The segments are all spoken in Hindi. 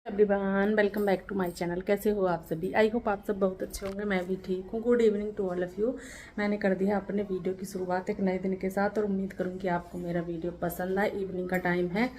Everyone, welcome back to my channel. कैसे हो आप सभी? आई होप आप सब बहुत अच्छे होंगे। मैं भी ठीक हूँ। Good evening to all of you. मैंने कर दिया अपने वीडियो की शुरुआत एक नए दिन के साथ और उम्मीद करूँगी आपको मेरा वीडियो पसंद आए। इवनिंग का टाइम है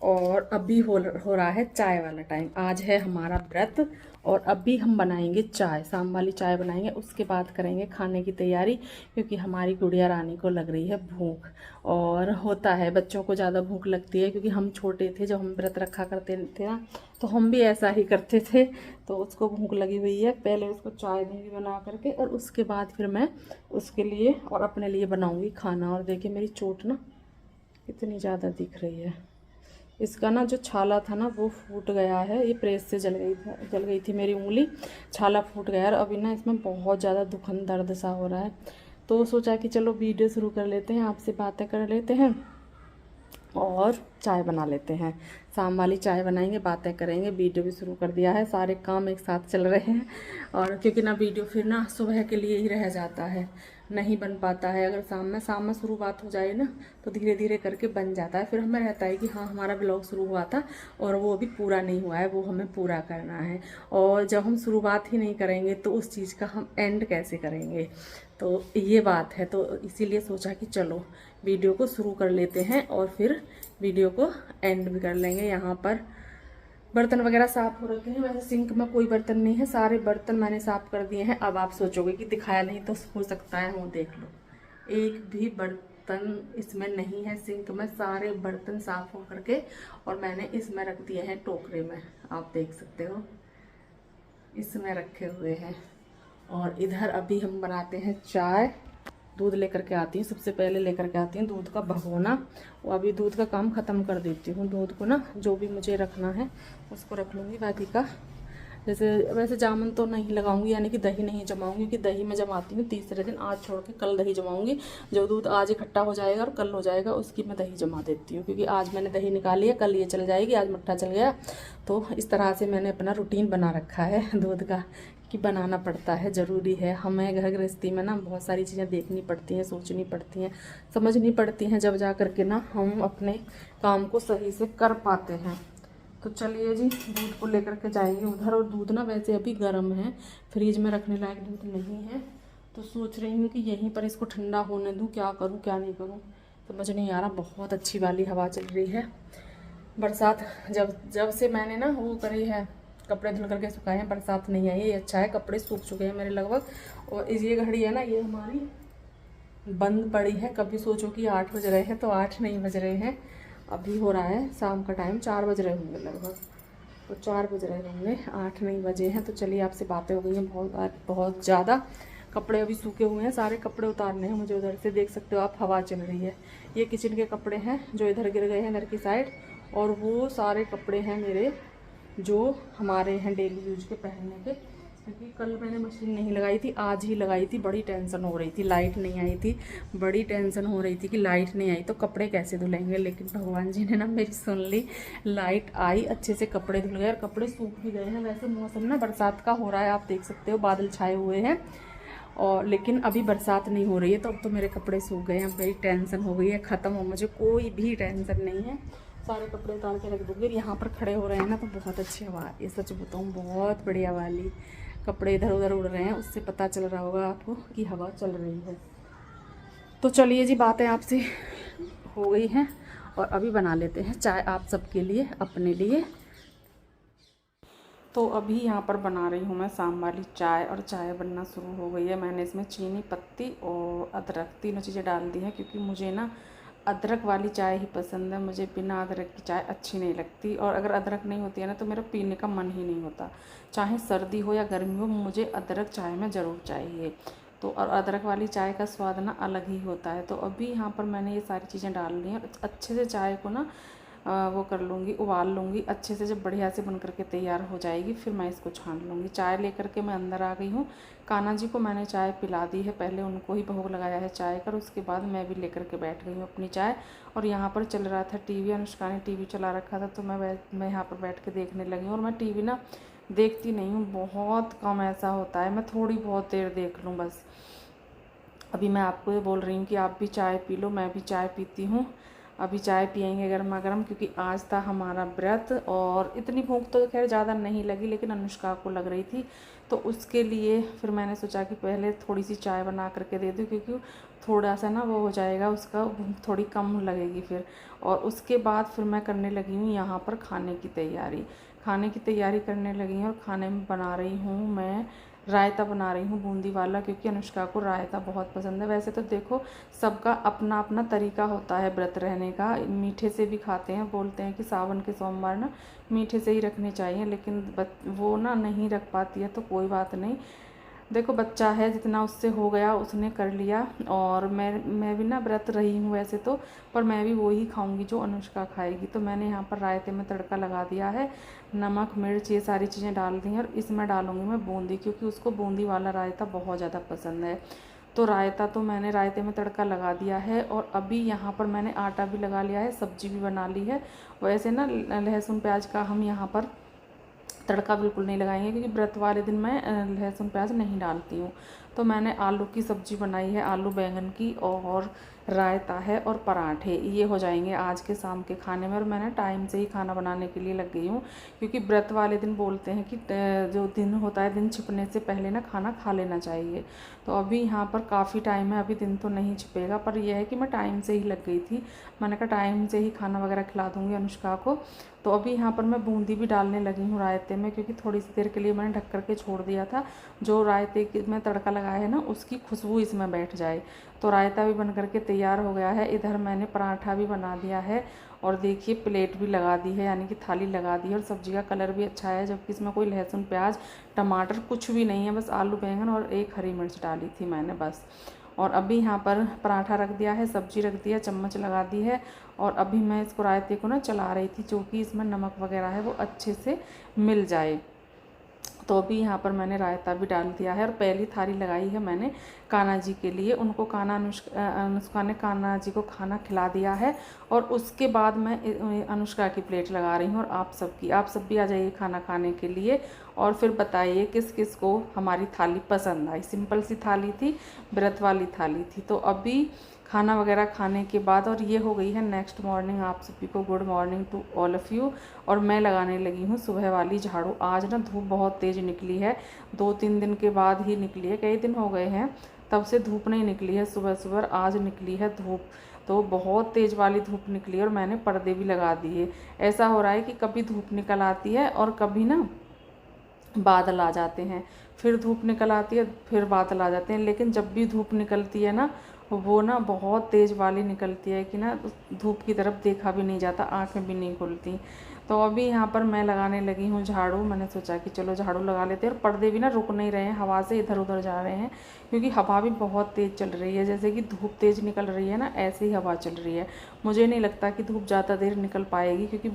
और अभी हो रहा है चाय वाला टाइम। आज है हमारा व्रत और अभी हम बनाएंगे चाय, शाम वाली चाय बनाएंगे। उसके बाद करेंगे खाने की तैयारी, क्योंकि हमारी गुड़िया रानी को लग रही है भूख। और होता है बच्चों को ज़्यादा भूख लगती है, क्योंकि हम छोटे थे जब हम व्रत रखा करते थे ना, तो हम भी ऐसा ही करते थे। तो उसको भूख लगी हुई है, पहले उसको चाय दूँगी बना करके और उसके बाद फिर मैं उसके लिए और अपने लिए बनाऊँगी खाना। और देखिए मेरी चोट ना कितनी ज़्यादा दिख रही है। इसका ना जो छाला था ना वो फूट गया है, ये प्रेस से जल गई थी मेरी उंगली, छाला फूट गया और अभी ना इसमें बहुत ज़्यादा दुखन दर्द सा हो रहा है। तो सोचा कि चलो वीडियो शुरू कर लेते हैं, आपसे बातें कर लेते हैं और चाय बना लेते हैं। शाम वाली चाय बनाएंगे, बातें करेंगे। वीडियो भी शुरू कर दिया है, सारे काम एक साथ चल रहे हैं। और क्योंकि ना वीडियो फिर ना सुबह के लिए ही रह जाता है, नहीं बन पाता है। अगर शाम में शुरुआत हो जाए ना तो धीरे धीरे करके बन जाता है। फिर हमें रहता है कि हाँ हमारा ब्लॉग शुरू हुआ था और वो अभी पूरा नहीं हुआ है, वो हमें पूरा करना है। और जब हम शुरुआत ही नहीं करेंगे तो उस चीज़ का हम एंड कैसे करेंगे? तो ये बात है। तो इसीलिए सोचा कि चलो वीडियो को शुरू कर लेते हैं और फिर वीडियो को एंड भी कर लेंगे। यहाँ पर बर्तन वगैरह साफ हो रखे हैं। वैसे सिंक में कोई बर्तन नहीं है, सारे बर्तन मैंने साफ कर दिए हैं। अब आप सोचोगे कि दिखाया नहीं, तो हो सकता है वो देख लो, एक भी बर्तन इसमें नहीं है। सिंक में सारे बर्तन साफ हो करके और मैंने इसमें रख दिए हैं टोकरे में, आप देख सकते हो इसमें रखे हुए हैं। और इधर अभी हम बनाते हैं चाय। दूध लेकर के आती हूँ, सबसे पहले लेकर के आती हूँ दूध का भगोना। और अभी दूध का काम ख़त्म कर देती हूँ। दूध को ना जो भी मुझे रखना है उसको रख लूँगी, बाकी का जैसे वैसे जामुन तो नहीं लगाऊंगी, यानी कि दही नहीं जमाऊंगी, क्योंकि दही में जमाती हूँ तीसरे दिन। आज छोड़ के कल दही जमाऊंगी। जो दूध आज इकट्ठा हो जाएगा और कल हो जाएगा उसकी मैं दही जमा देती हूँ, क्योंकि आज मैंने दही निकाली है, कल ये चल जाएगी, आज मट्ठा चल गया। तो इस तरह से मैंने अपना रूटीन बना रखा है दूध का, कि बनाना पड़ता है, ज़रूरी है। हमें घर गृहस्थी में ना बहुत सारी चीज़ें देखनी पड़ती हैं, सोचनी पड़ती हैं, समझनी पड़ती हैं, जब जा कर के ना हम अपने काम को सही से कर पाते हैं। तो चलिए जी, दूध को लेकर के जाएंगे उधर। और दूध ना वैसे अभी गर्म है, फ्रीज में रखने लायक दूध नहीं है। तो सोच रही हूँ कि यहीं पर इसको ठंडा होने दूँ, क्या करूँ क्या नहीं करूँ समझ नहीं आ रहा। बहुत अच्छी वाली हवा चल रही है। बरसात जब से मैंने ना वो करी है, कपड़े धुल करके सुखाए हैं, बरसात नहीं आई है, ये अच्छा है। कपड़े सूख चुके हैं मेरे लगभग। और ये घड़ी है ना, ये हमारी बंद पड़ी है। कभी सोचो कि 8 बज रहे हैं तो 8 नहीं बज रहे हैं। अभी हो रहा है शाम का टाइम, 4 बज रहे होंगे लगभग, तो 4 बज रहे होंगे, 8 नहीं बजे हैं। तो चलिए, आपसे बातें हो गई हैं बहुत बहुत ज़्यादा। कपड़े अभी सूखे हुए हैं, सारे कपड़े उतारने हैं मुझे। उधर से देख सकते हो आप, हवा चल रही है। ये किचन के कपड़े हैं जो इधर गिर गए हैं इधर की साइड, और वो सारे कपड़े हैं मेरे जो हमारे हैं डेली यूज के पहनने के। क्योंकि कल मैंने मशीन नहीं लगाई थी, आज ही लगाई थी। बड़ी टेंशन हो रही थी, लाइट नहीं आई थी, बड़ी टेंशन हो रही थी कि लाइट नहीं आई तो कपड़े कैसे धुलेंगे। लेकिन भगवान जी ने ना मेरी सुन ली, लाइट आई, अच्छे से कपड़े धुल गए और कपड़े सूख भी गए हैं। वैसे मौसम ना बरसात का हो रहा है, आप देख सकते हो, बादल छाए हुए हैं। और लेकिन अभी बरसात नहीं हो रही है, तो अब तो मेरे कपड़े सूख गए हैं। अब मेरी टेंशन हो गई है ख़त्म, और मुझे कोई भी टेंशन नहीं है। सारे कपड़े उतार के रख दूँगी। यहाँ पर खड़े हो रहे हैं ना तो बहुत अच्छी हवा, ये सच बताऊँ बहुत बढ़िया वाली। कपड़े इधर उधर उड़ रहे हैं, उससे पता चल रहा होगा आपको कि हवा चल रही है। तो चलिए जी, बातें आपसे हो गई हैं और अभी बना लेते हैं चाय आप सबके लिए, अपने लिए। तो अभी यहाँ पर बना रही हूँ मैं शाम वाली चाय, और चाय बनना शुरू हो गई है। मैंने इसमें चीनी पत्ती और अदरक तीनों चीज़ें डाल दी हैं, क्योंकि मुझे ना अदरक वाली चाय ही पसंद है। मुझे बिना अदरक की चाय अच्छी नहीं लगती, और अगर अदरक नहीं होती है ना तो मेरा पीने का मन ही नहीं होता। चाहे सर्दी हो या गर्मी हो, मुझे अदरक चाय में ज़रूर चाहिए। तो और अदरक वाली चाय का स्वाद ना अलग ही होता है। तो अभी यहाँ पर मैंने ये सारी चीज़ें डाल ली हैं, अच्छे से चाय को ना वो कर लूँगी, उबाल लूँगी अच्छे से। जब बढ़िया से बन करके तैयार हो जाएगी फिर मैं इसको छान लूँगी। चाय लेकर के मैं अंदर आ गई हूँ। कान्हा जी को मैंने चाय पिला दी है, पहले उनको ही भोग लगाया है चाय का, उसके बाद मैं भी लेकर के बैठ गई हूँ अपनी चाय। और यहाँ पर चल रहा था टीवी, अनुष्का ने टीवी चला रखा था, तो मैं यहाँ पर बैठ के देखने लगी हूँ। और मैं टीवी ना देखती नहीं हूँ, बहुत कम ऐसा होता है, मैं थोड़ी बहुत देर देख लूँ बस। अभी मैं आपको ये बोल रही हूँ कि आप भी चाय पी लो, मैं भी चाय पीती हूँ। अभी चाय पियेंगे गर्मा गर्म, क्योंकि आज था हमारा व्रत। और इतनी भूख तो खैर ज़्यादा नहीं लगी, लेकिन अनुष्का को लग रही थी, तो उसके लिए फिर मैंने सोचा कि पहले थोड़ी सी चाय बना करके दे दूँ, क्योंकि थोड़ा सा ना वो हो जाएगा, उसका भूख थोड़ी कम लगेगी फिर। और उसके बाद फिर मैं करने लगी हूँ यहाँ पर खाने की तैयारी करने लगी हूँ। और खाने में बना रही हूँ मैं रायता बना रही हूँ बूंदी वाला, क्योंकि अनुष्का को रायता बहुत पसंद है। वैसे तो देखो सबका अपना अपना तरीका होता है व्रत रहने का, मीठे से भी खाते हैं, बोलते हैं कि सावन के सोमवार ना मीठे से ही रखने चाहिए, लेकिन वो ना नहीं रख पाती है, तो कोई बात नहीं। देखो बच्चा है, जितना उससे हो गया उसने कर लिया। और मैं भी ना व्रत रही हूँ वैसे तो, पर मैं भी वही खाऊंगी जो अनुष्का खाएगी। तो मैंने यहाँ पर रायते में तड़का लगा दिया है, नमक मिर्च ये सारी चीज़ें डाल दी हैं। और इसमें डालूंगी मैं बूंदी, क्योंकि उसको बूंदी वाला रायता बहुत ज़्यादा पसंद है। तो रायता तो मैंने रायते में तड़का लगा दिया है। और अभी यहाँ पर मैंने आटा भी लगा लिया है, सब्जी भी बना ली है। वैसे ना लहसुन प्याज का हम यहाँ पर तड़का बिल्कुल नहीं लगाएंगे, क्योंकि व्रत वाले दिन मैं लहसुन प्याज नहीं डालती हूँ। तो मैंने आलू की सब्ज़ी बनाई है, आलू बैंगन की, और रायता है और पराठे, ये हो जाएंगे आज के शाम के खाने में। और मैंने टाइम से ही खाना बनाने के लिए लग गई हूँ, क्योंकि व्रत वाले दिन बोलते हैं कि जो दिन होता है दिन छिपने से पहले ना खाना खा लेना चाहिए। तो अभी यहाँ पर काफ़ी टाइम है, अभी दिन तो नहीं छिपेगा, पर यह है कि मैं टाइम से ही लग गई थी। मैंने कहा टाइम से ही खाना वगैरह खिला दूँगी अनुष्का को। तो अभी यहाँ पर मैं बूंदी भी डालने लगी हूँ रायते में, क्योंकि थोड़ी सी देर के लिए मैंने ढक कर के छोड़ दिया था, जो रायते में तड़का लगाया है ना उसकी खुशबू इसमें बैठ जाए। तो रायता भी बन करके तैयार हो गया है। इधर मैंने पराठा भी बना दिया है, और देखिए प्लेट भी लगा दी है, यानी कि थाली लगा दी है। और सब्ज़ी का कलर भी अच्छा है, जबकि इसमें कोई लहसुन प्याज टमाटर कुछ भी नहीं है, बस आलू बैंगन और एक हरी मिर्च डाली थी मैंने बस। और अभी यहाँ पर पराठा रख दिया है, सब्जी रख दिया, चम्मच लगा दी है। और अभी मैं इसको रायते को ना चला रही थी, जो कि इसमें नमक वगैरह है वो अच्छे से मिल जाए। तो अभी यहाँ पर मैंने रायता भी डाल दिया है। और पहली थाली लगाई है मैंने कान्हा जी के लिए, उनको अनुष्का ने कान्हा जी को खाना खिला दिया है। और उसके बाद मैं अनुष्का की प्लेट लगा रही हूँ, और आप सब भी आ जाइए खाना खाने के लिए। और फिर बताइए किस किस को हमारी थाली पसंद आई। सिंपल सी थाली थी, व्रत वाली थाली थी। तो अभी खाना वगैरह खाने के बाद, और ये हो गई है नेक्स्ट मॉर्निंग। आप सभी को good morning to all of you. और मैं लगाने लगी हूँ सुबह वाली झाड़ू। आज ना धूप बहुत तेज़ निकली है, 2-3 दिन के बाद ही निकली है, कई दिन हो गए हैं तब से धूप नहीं निकली है सुबह सुबह, आज निकली है धूप। तो बहुत तेज़ वाली धूप निकली है, और मैंने पर्दे भी लगा दिए। ऐसा हो रहा है कि कभी धूप निकल आती है और कभी ना बादल आ जाते हैं, फिर धूप निकल आती है फिर बादल आ जाते हैं। लेकिन जब भी धूप निकलती है ना, वो ना बहुत तेज़ वाली निकलती है कि ना धूप की तरफ देखा भी नहीं जाता, आंखें भी नहीं खुलती। तो अभी यहाँ पर मैं लगाने लगी हूँ झाड़ू। मैंने सोचा कि चलो झाड़ू लगा लेते हैं। और पर्दे भी ना रुक नहीं रहे हैं, हवा से इधर उधर जा रहे हैं, क्योंकि हवा भी बहुत तेज़ चल रही है। जैसे कि धूप तेज़ निकल रही है ना, ऐसे ही हवा चल रही है। मुझे नहीं लगता कि धूप ज़्यादा देर निकल पाएगी, क्योंकि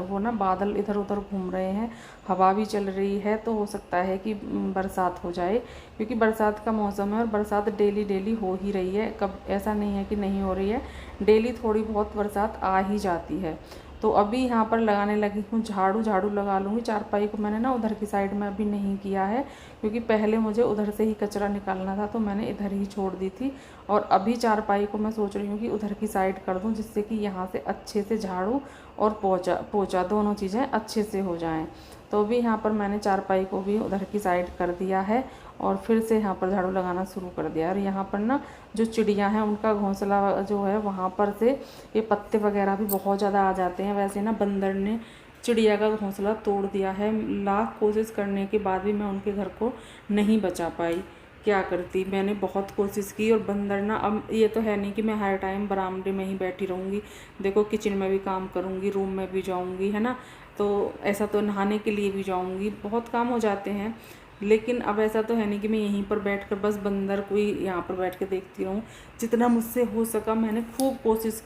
वो ना बादल इधर उधर घूम रहे हैं, हवा भी चल रही है। तो हो सकता है कि बरसात हो जाए, क्योंकि बरसात का मौसम है, और बरसात डेली हो ही रही है। कब ऐसा नहीं है कि नहीं हो रही है, डेली थोड़ी बहुत बरसात आ ही जाती है। तो अभी यहाँ पर लगाने लगी हूँ झाड़ू लगा लूँगी। चारपाई को मैंने ना उधर की साइड में अभी नहीं किया है, क्योंकि पहले मुझे उधर से ही कचरा निकालना था, तो मैंने इधर ही छोड़ दी थी। और अभी चारपाई को मैं सोच रही हूँ कि उधर की साइड कर दूँ, जिससे कि यहाँ से अच्छे से झाड़ू और पोछा दोनों चीज़ें अच्छे से हो जाएँ। तो अभी यहाँ पर मैंने चारपाई को भी उधर की साइड कर दिया है, और फिर से यहाँ पर झाड़ू लगाना शुरू कर दिया। और यहाँ पर ना जो चिड़ियाँ हैं उनका घोंसला जो है, वहाँ पर से ये पत्ते वगैरह भी बहुत ज़्यादा आ जाते हैं। वैसे ना बंदर ने चिड़िया का घोंसला तोड़ दिया है, लाख कोशिश करने के बाद भी मैं उनके घर को नहीं बचा पाई। क्या करती, मैंने बहुत कोशिश की। और बंदर ना, अब ये तो है नहीं कि मैं हर टाइम बरामदे में ही बैठी रहूँगी। देखो किचन में भी काम करूँगी, रूम में भी जाऊँगी, है ना, तो ऐसा तो नहाने के लिए भी जाऊँगी, बहुत काम हो जाते हैं। लेकिन अब ऐसा तो है नहीं कि मैं यहीं पर बैठकर बस बंदर को ही यहाँ पर बैठ के देखती रहूँ। जितना मुझसे हो सका मैंने खूब कोशिश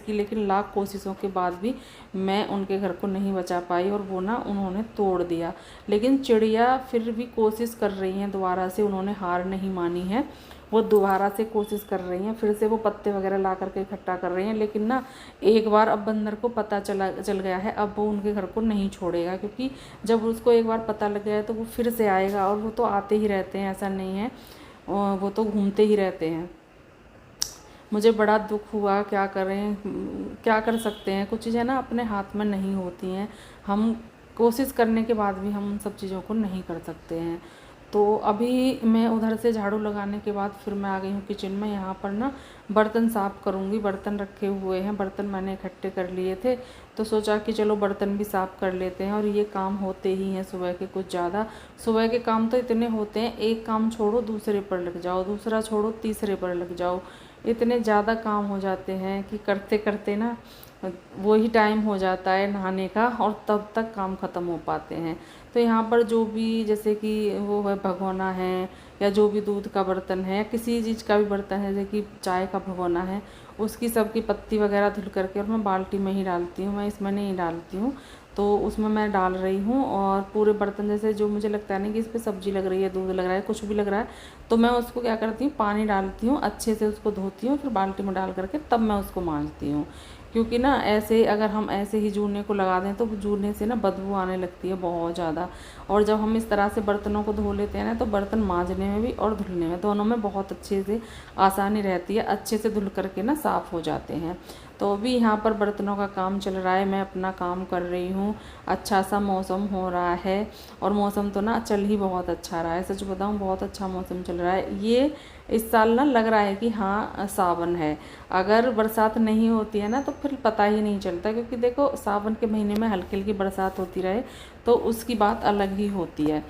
की, लेकिन लाख कोशिशों के बाद भी मैं उनके घर को नहीं बचा पाई, और वो ना उन्होंने तोड़ दिया। लेकिन चिड़िया फिर भी कोशिश कर रही हैं दोबारा से, उन्होंने हार नहीं मानी है, वो दोबारा से कोशिश कर रही हैं, फिर से वो पत्ते वगैरह ला करके इकट्ठा कर रही हैं। लेकिन ना एक बार अब बंदर को पता चल गया है, अब वो उनके घर को नहीं छोड़ेगा, क्योंकि जब उसको एक बार पता लग गया है तो वो फिर से आएगा। और वो तो आते ही रहते हैं, ऐसा नहीं है, वो तो घूमते ही रहते हैं। मुझे बड़ा दुख हुआ। क्या करें, क्या कर सकते हैं, कुछ चीज़ें ना अपने हाथ में नहीं होती हैं। हम कोशिश करने के बाद भी हम उन सब चीज़ों को नहीं कर सकते हैं। तो अभी मैं उधर से झाड़ू लगाने के बाद फिर मैं आ गई हूँ किचन में। यहाँ पर ना बर्तन साफ़ करूँगी। बर्तन रखे हुए हैं, बर्तन मैंने इकट्ठे कर लिए थे, तो सोचा कि चलो बर्तन भी साफ़ कर लेते हैं। और ये काम होते ही हैं सुबह के कुछ ज़्यादा। सुबह के काम तो इतने होते हैं, एक काम छोड़ो दूसरे पर लग जाओ, दूसरा छोड़ो तीसरे पर लग जाओ। इतने ज़्यादा काम हो जाते हैं कि करते करते ना वही टाइम हो जाता है नहाने का, और तब तक काम ख़त्म हो पाते हैं। तो यहाँ पर जो भी, जैसे कि वो है भगोना है, या जो भी दूध का बर्तन है, या किसी चीज़ का भी बर्तन है, जैसे कि चाय का भगोना है, उसकी सबकी पत्ती वगैरह धुल करके और मैं बाल्टी में ही डालती हूँ, मैं इसमें नहीं डालती हूँ। तो उसमें मैं डाल रही हूँ, और पूरे बर्तन जैसे जो मुझे लगता है ना कि इस पर सब्ज़ी लग रही है, दूध लग रहा है, कुछ भी लग रहा है, तो मैं उसको क्या करती हूँ, पानी डालती हूँ, अच्छे से उसको धोती हूँ, फिर बाल्टी में डाल करके तब मैं उसको मांजती हूँ। क्योंकि ना ऐसे अगर हम ऐसे ही जूने को लगा दें तो जूने से ना बदबू आने लगती है बहुत ज़्यादा। और जब हम इस तरह से बर्तनों को धो लेते हैं ना, तो बर्तन मांजने में भी और धुलने में, दोनों में बहुत अच्छे से आसानी रहती है, अच्छे से धुल करके ना साफ़ हो जाते हैं। तो अभी यहाँ पर बर्तनों का काम चल रहा है, मैं अपना काम कर रही हूँ। अच्छा सा मौसम हो रहा है, और मौसम तो ना चल ही बहुत अच्छा रहा है, सच बताऊँ बहुत अच्छा मौसम चल रहा है। ये इस साल ना लग रहा है कि हाँ सावन है। अगर बरसात नहीं होती है ना तो फिर पता ही नहीं चलता, क्योंकि देखो सावन के महीने में हल्की हल्की बरसात होती रहे तो उसकी बात अलग ही होती है।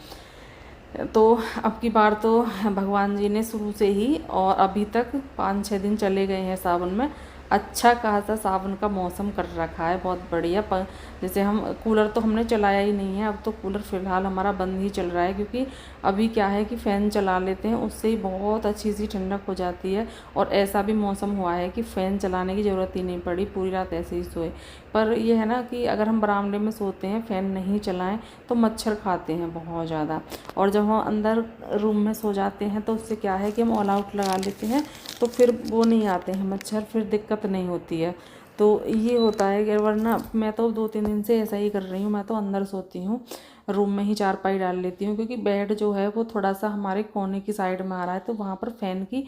तो अब की बार तो भगवान जी ने शुरू से ही और अभी तक 5-6 दिन चले गए हैं सावन में, अच्छा खासा सावन का मौसम कर रखा है, बहुत बढ़िया। जैसे हम कूलर तो हमने चलाया ही नहीं है, अब तो कूलर फ़िलहाल हमारा बंद ही चल रहा है, क्योंकि अभी क्या है कि फ़ैन चला लेते हैं, उससे ही बहुत अच्छी सी ठंडक हो जाती है। और ऐसा भी मौसम हुआ है कि फ़ैन चलाने की ज़रूरत ही नहीं पड़ी, पूरी रात ऐसे ही सोए। पर यह है ना कि अगर हम बरामदे में सोते हैं, फ़ैन नहीं चलाएं, तो मच्छर खाते हैं बहुत ज़्यादा। और जब हम अंदर रूम में सो जाते हैं तो उससे क्या है कि हम ऑल आउट लगा लेते हैं, तो फिर वो नहीं आते हैं मच्छर, फिर दिक्कत नहीं होती है। तो ये होता है कि वरना मैं तो 2-3 दिन से ऐसा ही कर रही हूँ, मैं तो अंदर सोती हूँ, रूम में ही चारपाई डाल लेती हूँ, क्योंकि बेड जो है वो थोड़ा सा हमारे कोने की साइड में आ रहा है, तो वहाँ पर फ़ैन की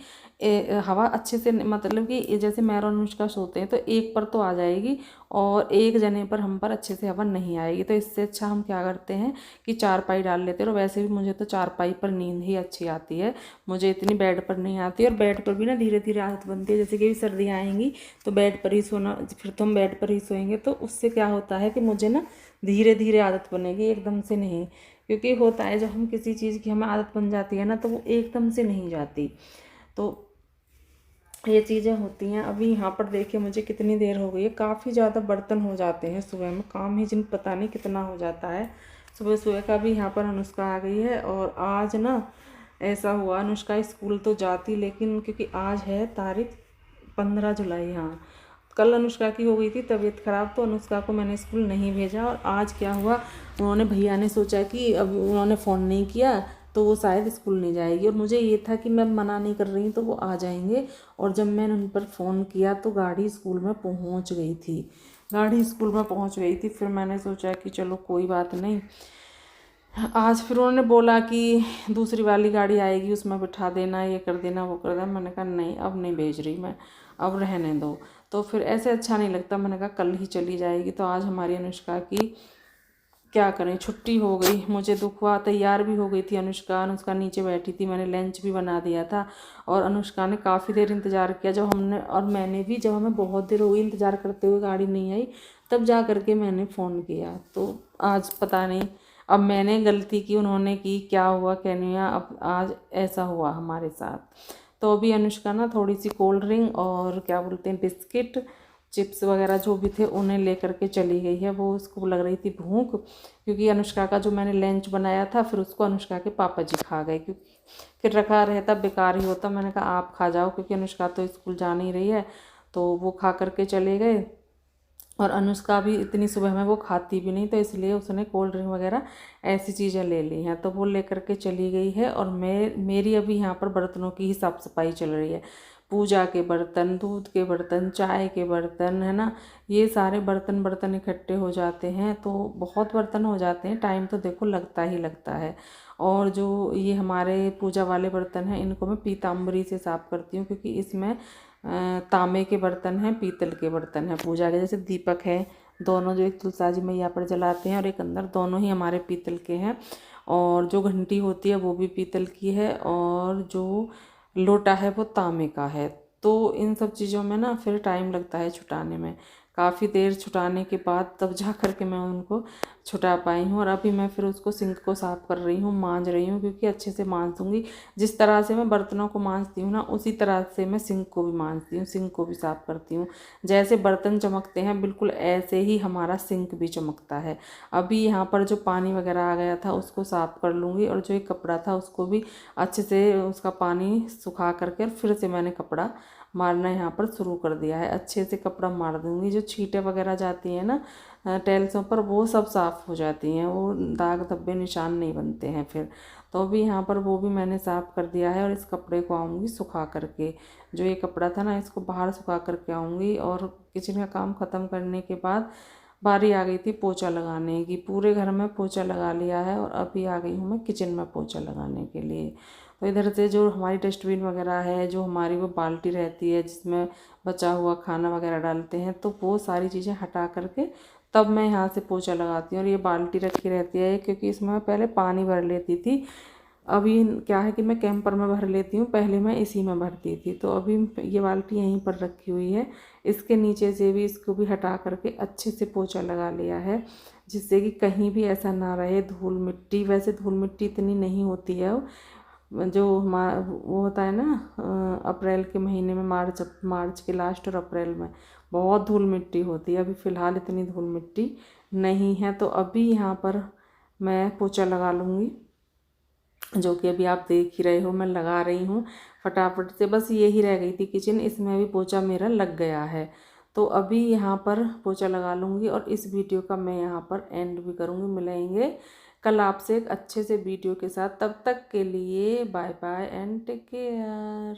हवा अच्छे से, मतलब कि जैसे मैं और अनुष्का सोते हैं तो एक पर तो आ जाएगी, और एक जने पर हम पर अच्छे से हवा नहीं आएगी। तो इससे अच्छा हम क्या करते हैं कि चारपाई डाल लेते हैं। और वैसे भी मुझे तो चारपाई पर नींद ही अच्छी आती है, मुझे इतनी बेड पर नहीं आती। और बेड पर भी ना धीरे धीरे आदत बनती है, जैसे कि सर्दियाँ आएंगी तो बेड पर ही सोना, फिर तो हम बेड पर ही सोएंगे, तो उससे क्या होता है कि मुझे ना धीरे धीरे आदत बनेगी, एकदम से नहीं। क्योंकि होता है जब हम किसी चीज़ की हमें आदत बन जाती है ना, तो वो एकदम से नहीं जाती। तो ये चीज़ें होती हैं। अभी यहाँ पर देखिए मुझे कितनी देर हो गई है, काफ़ी ज़्यादा बर्तन हो जाते हैं सुबह में, काम ही जिन पता नहीं कितना हो जाता है सुबह सुबह का। भी यहाँ पर अनुष्का आ गई है, और आज ना ऐसा हुआ, अनुष्का स्कूल तो जाती, लेकिन क्योंकि आज है तारीख 15 जुलाई, हाँ कल अनुष्का की हो गई थी तबीयत ख़राब, तो अनुष्का को मैंने स्कूल नहीं भेजा। और आज क्या हुआ, उन्होंने, भैया ने सोचा कि अब उन्होंने फ़ोन नहीं किया तो वो शायद स्कूल नहीं जाएगी, और मुझे ये था कि मैं मना नहीं कर रही तो वो आ जाएंगे। और जब मैंने उन पर फ़ोन किया तो गाड़ी स्कूल में पहुंच गई थी, गाड़ी स्कूल में पहुंच गई थी। फिर मैंने सोचा कि चलो कोई बात नहीं, आज फिर उन्होंने बोला कि दूसरी वाली गाड़ी आएगी उसमें बिठा देना, ये कर देना, वो कर देना। मैंने कहा नहीं, अब नहीं भेज रही मैं, अब रहने दो। तो फिर ऐसे अच्छा नहीं लगता, मैंने कहा कल ही चली जाएगी। तो आज हमारी अनुष्का की क्या करें, छुट्टी हो गई। मुझे दुख हुआ, तैयार भी हो गई थी अनुष्का, अनुष्का नीचे बैठी थी, मैंने लंच भी बना दिया था। और अनुष्का ने काफ़ी देर इंतज़ार किया, जब हमने और मैंने भी, जब हमें बहुत देर हो गई इंतज़ार करते हुए, गाड़ी नहीं आई, तब जा करके मैंने फ़ोन किया। तो आज पता नहीं अब मैंने गलती की, उन्होंने की, क्या हुआ क्या नहीं हुआ, अब आज ऐसा हुआ हमारे साथ। तो अभी अनुष्का ना थोड़ी सी कोल्ड ड्रिंक और क्या बोलते हैं बिस्किट, चिप्स वगैरह जो भी थे उन्हें लेकर के चली गई है। वो उसको लग रही थी भूख, क्योंकि अनुष्का का जो मैंने लंच बनाया था फिर उसको अनुष्का के पापा जी खा गए, क्योंकि फिर रखा रहता बेकार ही होता। मैंने कहा आप खा जाओ, क्योंकि अनुष्का तो स्कूल जा नहीं रही है, तो वो खा करके चले गए। और अनुष्का भी इतनी सुबह में वो खाती भी नहीं, तो इसलिए उसने कोल्ड ड्रिंक वगैरह ऐसी चीज़ें ले ली हैं, तो वो लेकर के चली गई है। और मेरी अभी यहाँ पर बर्तनों की ही साफ़ सफाई चल रही है, पूजा के बर्तन, दूध के बर्तन, चाय के बर्तन, है ना, ये सारे बर्तन बर्तन इकट्ठे हो जाते हैं, तो बहुत बर्तन हो जाते हैं, टाइम तो देखो लगता ही लगता है। और जो ये हमारे पूजा वाले बर्तन हैं इनको मैं पीताम्बरी से साफ़ करती हूँ, क्योंकि इसमें तांबे के बर्तन हैं, पीतल के बर्तन हैं पूजा के। जैसे दीपक है, दोनों जो एक तुलसा जी मैया पर जलाते हैं और एक अंदर, दोनों ही हमारे पीतल के हैं। और जो घंटी होती है वो भी पीतल की है, और जो लोटा है वो तांबे का है। तो इन सब चीज़ों में ना फिर टाइम लगता है छुटाने में, काफ़ी देर छुटाने के बाद तब जा कर के मैं उनको छुटा पाई हूँ। और अभी मैं फिर उसको सिंक को साफ़ कर रही हूँ, मांज रही हूँ, क्योंकि अच्छे से मांज दूँगी। जिस तरह से मैं बर्तनों को मांजती हूँ ना, उसी तरह से मैं सिंक को भी मांजती हूँ, सिंक को भी साफ़ करती हूँ। जैसे बर्तन चमकते हैं बिल्कुल ऐसे ही हमारा सिंक भी चमकता है। अभी यहाँ पर जो पानी वगैरह आ गया था उसको साफ़ कर लूँगी, और जो एक कपड़ा था उसको भी अच्छे से उसका पानी सुखा करके फिर से मैंने कपड़ा मारना यहाँ पर शुरू कर दिया है। अच्छे से कपड़ा मार दूँगी, जो छींटे वगैरह जाती हैं ना टाइल्सों पर, वो सब साफ़ हो जाती हैं, वो दाग धब्बे निशान नहीं बनते हैं फिर। तो अभी यहाँ पर वो भी मैंने साफ़ कर दिया है, और इस कपड़े को आऊँगी सुखा करके। जो ये कपड़ा था ना, इसको बाहर सुखा करके आऊँगी। और किचन का काम ख़त्म करने के बाद बारी आ गई थी पोछा लगाने की। पूरे घर में पोछा लगा लिया है, और अभी आ गई हूँ मैं किचन में पोछा लगाने के लिए। तो इधर से जो हमारी डस्टबिन वगैरह है, जो हमारी वो बाल्टी रहती है जिसमें बचा हुआ खाना वगैरह डालते हैं, तो वो सारी चीज़ें हटा करके तब मैं यहाँ से पोछा लगाती हूँ। और ये बाल्टी रखी रहती है क्योंकि इसमें मैं पहले पानी भर लेती थी। अभी क्या है कि मैं कैंपर में भर लेती हूँ, पहले मैं इसी में भरती थी। तो अभी ये बाल्टी यहीं पर रखी हुई है, इसके नीचे से भी इसको भी हटा करके अच्छे से पोछा लगा लिया है, जिससे कि कहीं भी ऐसा ना रहे धूल मिट्टी। वैसे धूल मिट्टी इतनी नहीं होती है, जो वो होता है ना अप्रैल के महीने में, मार्च के लास्ट और अप्रैल में बहुत धूल मिट्टी होती है। अभी फ़िलहाल इतनी धूल मिट्टी नहीं है। तो अभी यहाँ पर मैं पोछा लगा लूँगी, जो कि अभी आप देख ही रहे हो मैं लगा रही हूँ फटाफट से। बस यही रह गई थी किचन, इसमें भी पोछा मेरा लग गया है। तो अभी यहाँ पर पोछा लगा लूँगी, और इस वीडियो का मैं यहाँ पर एंड भी करूँगी। मिलेंगे कल आपसे एक अच्छे से वीडियो के साथ, तब तक के लिए bye bye and take care.